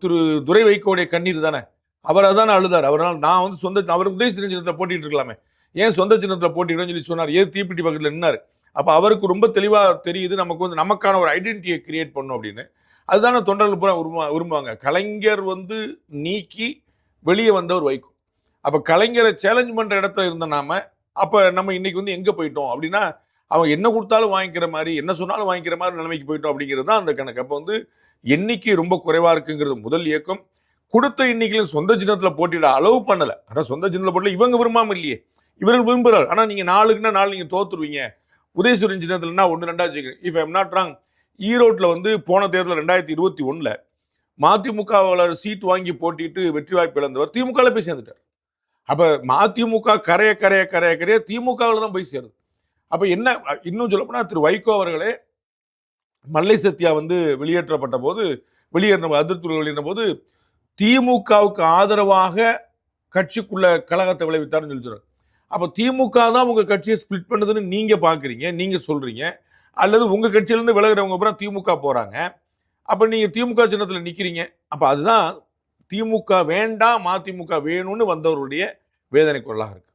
திரு துரை வைகோடைய கண்ணீர் தானே. அவர் அதானே அழுதார். அவரால் நான் வந்து அவர் உதயசூரியன் சின்னத்தில் போட்டிட்டு இருக்கலாமே, ஏன் சொந்த சின்னத்தில் போட்டிடுன்னு சொல்லி சொன்னார். ஏன் தீப்பெட்டி பக்கத்தில் நின்னார். அப்ப அவருக்கு ரொம்ப தெளிவா தெரியுது நமக்கு வந்து நமக்கான ஒரு ஐடென்டிட்டியை கிரியேட் பண்ணும் அப்படின்னு. அதுதானே தொண்டர்கள் பூரா விரும்புவாங்க. கலைஞர் வந்து நீக்கி வெளியே வந்தவர் வைகோ. அப்ப கலைஞரை சேலஞ்ச் பண்ற இடத்துல இருந்த நாம அப்ப நம்ம இன்னைக்கு வந்து எங்க போயிட்டோம் அப்படின்னா, அவன் என்ன கொடுத்தாலும் வாங்கிக்கிற மாதிரி, என்ன சொன்னாலும் வாங்கிக்கிற மாதிரி நிலைமைக்கு போயிட்டோம் அப்படிங்கிறது தான் அந்த கணக்கு. அப்ப வந்து எண்ணிக்கை ரொம்ப குறைவா இருக்குங்கிறது முதல் இயக்கம். கொடுத்த எண்ணிக்கையிலும் சொந்த சின்னத்துல போட்டியிட அலோவ் பண்ணல. அதான் சொந்த சின்னத்துல போட்டல இவங்க விரும்பாம இல்லையே, இவர்கள் விரும்புறாரு. ஆனா நீங்க 4க்குன்னா 4 நீங்க தோத்துருவீங்க. உதயசூரியன் சின்னத்துலன்னா 1-2 if I am not wrong, ஈரோட்டில் வந்து போன தேர்தல் 2021 மதிமுக சீட் வாங்கி போட்டிட்டு வெற்றி வாய்ப்பு இழந்தவர் திமுக போய் சேர்ந்துட்டார். அப்ப மதிமுக கரைய திமுகவில் தான் போய் சேருது. அப்ப என்ன இன்னும் சொல்ல போனா திரு வைகோ அவர்களே மல்லை சத்யா வந்து வெளியேற்றப்பட்ட போது அதிருப்தி வெளியின போது திமுகவுக்கு ஆதரவாக கட்சிக்குள்ள கழகத்தை விளைவித்தார்னு சொல்லி. அப்ப திமுக தான் உங்க கட்சியை ஸ்பிளிட் பண்ணுதுன்னு நீங்க பாக்குறீங்க, நீங்க சொல்றீங்க. அல்லது உங்க கட்சியிலிருந்து விலகுறவங்க அப்புறம் திமுக போறாங்க. அப்ப நீங்க திமுக சின்னத்தில் நிக்கிறீங்க. அப்ப அதுதான் திமுக வேண்டாம் மதிமுக வேணும்னு வந்தவருடைய வேதனை குரலாக இருக்கு.